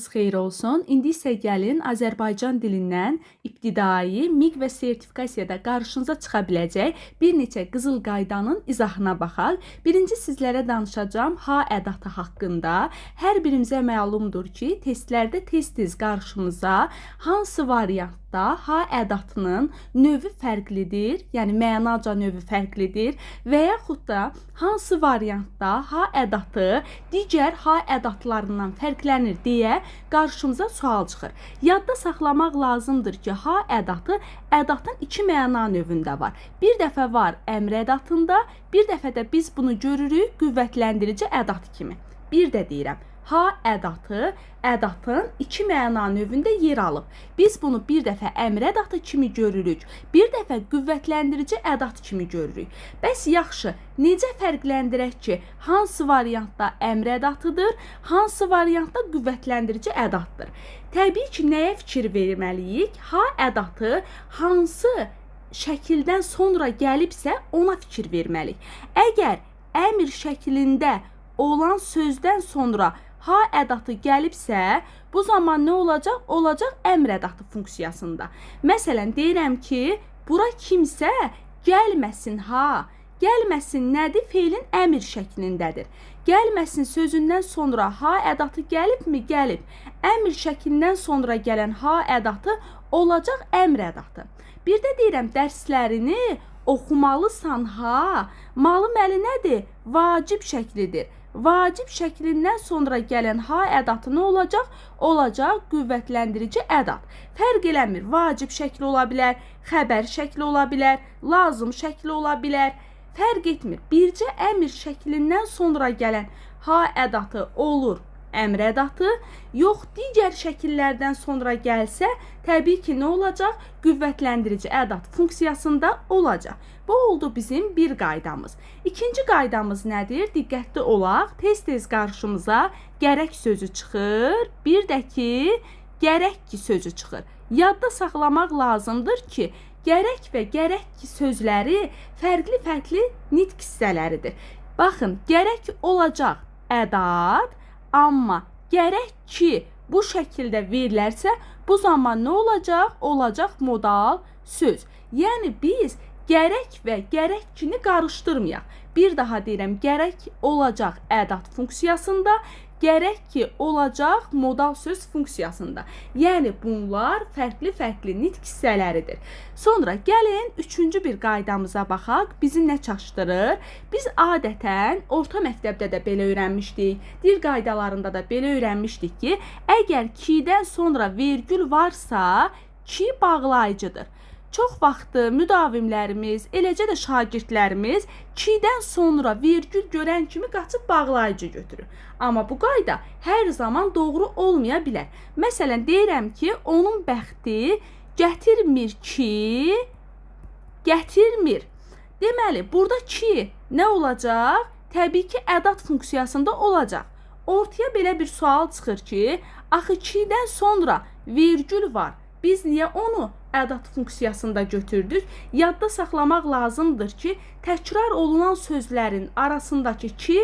Sabahınız xeyir olsun. İndi isə gəlin Azərbaycan dilindən ibtidai, miq və sertifikasiyada qarşınıza çıxa biləcək bir neçə qızıl qaydanın izahına baxaq. Birinci sizlərə danışacağım ha ədatı haqqında. Hər birimizə məlumdur ki, testlərdə tez-tez qarşımıza hansı variantda ha ədatının növü fərqlidir, yəni mənaca növü fərqlidir və yaxud da hansı variantda ha ədatı digər ha ədatlarından fərqlənir deyə qarşımıza sual çıxır. Yadda saxlamaq lazımdır ki, ha ədatı ədatın iki məna növündə var. Bir dəfə var əmr ədatında, bir dəfə də biz bunu görürük qüvvətləndirici ədat kimi. Bir də deyirəm, ha ədatı ədatın iki məna növündə yer alıb. Biz bunu bir dəfə əmr ədatı kimi görürük, bir dəfə qüvvətləndirici ədat kimi görürük. Bəs yaxşı, necə fərqləndirək ki, hansı variantda əmr ədatıdır, hansı variantda qüvvətləndirici ədatdır? Təbii ki, nəyə fikir verməliyik? Ha ədatı hansı şəkildən sonra gəlibsə, ona fikir verməliyik. Əgər əmr şəklində olan sözdən sonra ha ədatı gəlibsə, bu zaman nə olacaq? Olacaq əmr ədatı funksiyasında. Məsələn, deyirəm ki, bura kimsə gəlməsin ha. Gəlməsin nədir? Feilin əmr şəklindədir. Gəlməsin sözündən sonra ha ədatı gəlibmi? Gəlib. Əmr şəklindən sonra gələn ha ədatı olacaq əmr ədatı. Bir də deyirəm, dərslərini oxumalısan ha. Malı-məli nədir? Vacib şəklidir. Vacib şəklindən sonra gələn ha ədatı nə olacaq? Olacaq qüvvətləndirici ədat. Fərq eləmir. Vacib şəkli ola bilər, xəbər şəkli ola bilər, lazım şəkli ola bilər. Fərq etmir. Bircə əmr şəklindən sonra gələn ha ədatı olur əmr ədatı, yox digər şəkillərdən sonra gəlsə, təbii ki, nə olacaq? Qüvvətləndirici ədat funksiyasında olacaq. Bu oldu bizim bir qaydamız. İkinci qaydamız nədir? Diqqətli olaq. Tez-tez qarşımıza gərək sözü çıxır, bir də ki, gərək ki sözü çıxır. Yadda saxlamaq lazımdır ki, gərək və gərək ki sözləri fərqli-fərqli nitq hissələridir. Baxın, gərək olacaq ədat, amma gərək ki bu şəkildə verilərsə, bu zaman nə olacaq? Olacaq modal söz. Yəni biz gərək və gərək kini qarışdırmayaq. Bir daha deyirəm, gərək olacaq ədat funksiyasında, gərək ki olacaq modal söz funksiyasında. Yəni bunlar fərqli-fərqli nitq hissələridir. Sonra gəlin üçüncü bir qaydamıza baxaq. Bizi nə çaşdırır? Biz adətən orta məktəbdə də belə öyrənmişdik. Dil qaydalarında da belə öyrənmişdik ki, əgər kidən sonra vergül varsa, ki bağlayıcıdır. Çox vaxtı müdavimlərimiz, eləcə də şagirdlərimiz kidən sonra vergül görən kimi qaçıb bağlayıcı götürür. Amma bu qayda hər zaman doğru olmaya bilər. Məsələn, deyirəm ki, onun bəxti gətirmir ki, gətirmir. Deməli, burada ki nə olacaq? Təbii ki, ədat funksiyasında olacaq. Ortaya belə bir sual çıxır ki, axı kidən sonra vergül var. Biz niyə onu ədat funksiyasında götürdük? Yadda saxlamaq lazımdır ki, təkrar olunan sözlərin arasındakı ki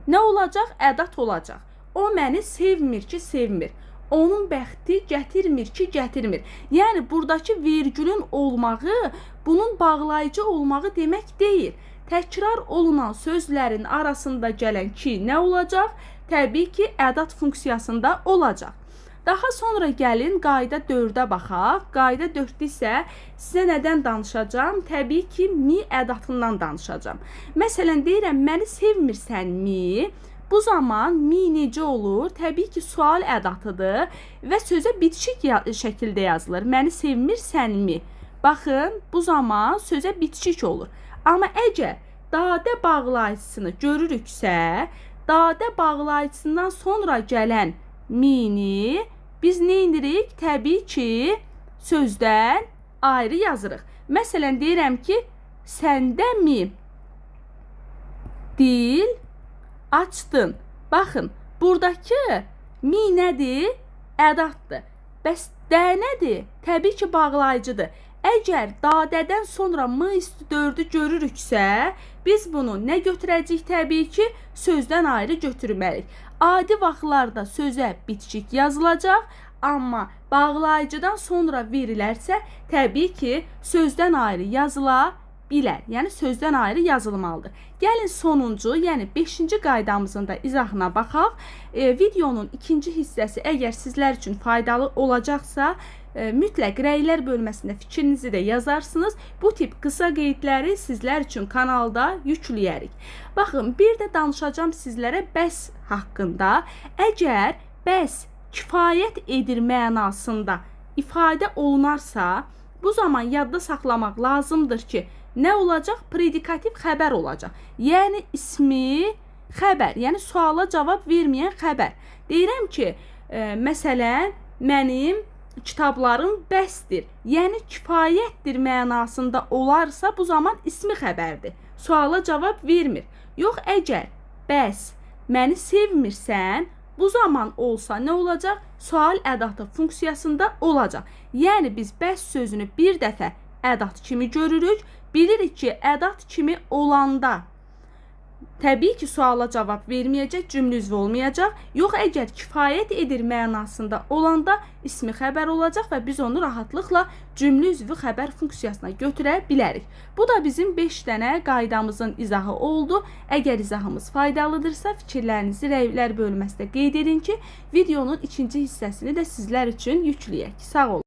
nə olacaq? Ədat olacaq. O məni sevmir ki, sevmir. Onun bəxti gətirmir ki, gətirmir. Yəni, buradakı vergülün olmağı, bunun bağlayıcı olmağı demək deyil. Təkrar olunan sözlərin arasında gələn ki nə olacaq? Təbii ki, ədat funksiyasında olacaq. Daha sonra gəlin qayda 4-ə baxaq. Qayda 4-də isə sizə nədən danışacağım? Təbii ki, mi ədatından danışacağım. Məsələn, deyirəm, məni sevmirsənmi? Bu zaman mi necə olur? Təbii ki, sual ədatıdır və sözə bitişik şəkildə yazılır. Məni sevmirsənmi? Baxın, bu zaman sözə bitişik olur. Amma əgər dadə bağlayıcısını görürüksə, dadə bağlayıcısından sonra gələn mini biz nə edirik? Təbii ki, sözdən ayrı yazırıq. Məsələn, deyirəm ki, səndəmi dil açdın? Baxın, buradakı mi nədir? Ədatdır. Bəs də nədir? Təbii ki, bağlayıcıdır. Əgər dadədən sonra m-4-ü görürüksə, biz bunu nə götürəcəyik? Təbii ki, sözdən ayrı götürməliyik. Adi vaxtlarda sözə bitişik yazılacaq, amma bağlayıcıdan sonra verilərsə, təbii ki, sözdən ayrı yazıla bilər. Yəni sözdən ayrı yazılmalıdır. Gəlin sonuncu, yəni 5-ci qaydamızın da izahına baxaq. Videonun ikinci hissəsi əgər sizlər üçün faydalı olacaqsa, mütləq rəylər bölməsində fikrinizi də yazarsınız. Bu tip qısa qeydləri sizlər üçün kanalda yükləyərik. Baxın, bir də danışacağım sizlərə bəs haqqında. Əgər bəs kifayət edir mənasında ifadə olunarsa, bu zaman yadda saxlamaq lazımdır ki, nə olacaq? Predikativ xəbər olacaq. Yəni ismi xəbər, yəni suala cavab verməyən xəbər. Deyirəm ki, məsələn, mənim kitablarım bəsdir. Yəni kifayətdir mənasında olarsa, bu zaman ismi xəbərdir. Suala cavab vermir. Yox, əgər bəs məni sevmirsən, bu zaman olsa nə olacaq? Sual ədatı funksiyasında olacaq. Yəni biz bəs sözünü bir dəfə ədat kimi görürük. Bilirik ki, ədat kimi olanda təbii ki, suala cavab verməyəcək, cümlə üzvü olmayacaq. Yox, əgər kifayət edir mənasında olanda ismi xəbər olacaq və biz onu rahatlıqla cümlə üzvü xəbər funksiyasına götürə bilərik. Bu da bizim 5 dənə qaydamızın izahı oldu. Əgər izahımız faydalıdırsa, fikirlərinizi rəylər bölməsində qeyd edin ki, videonun ikinci hissəsini də sizlər üçün yükləyək. Sağ olun.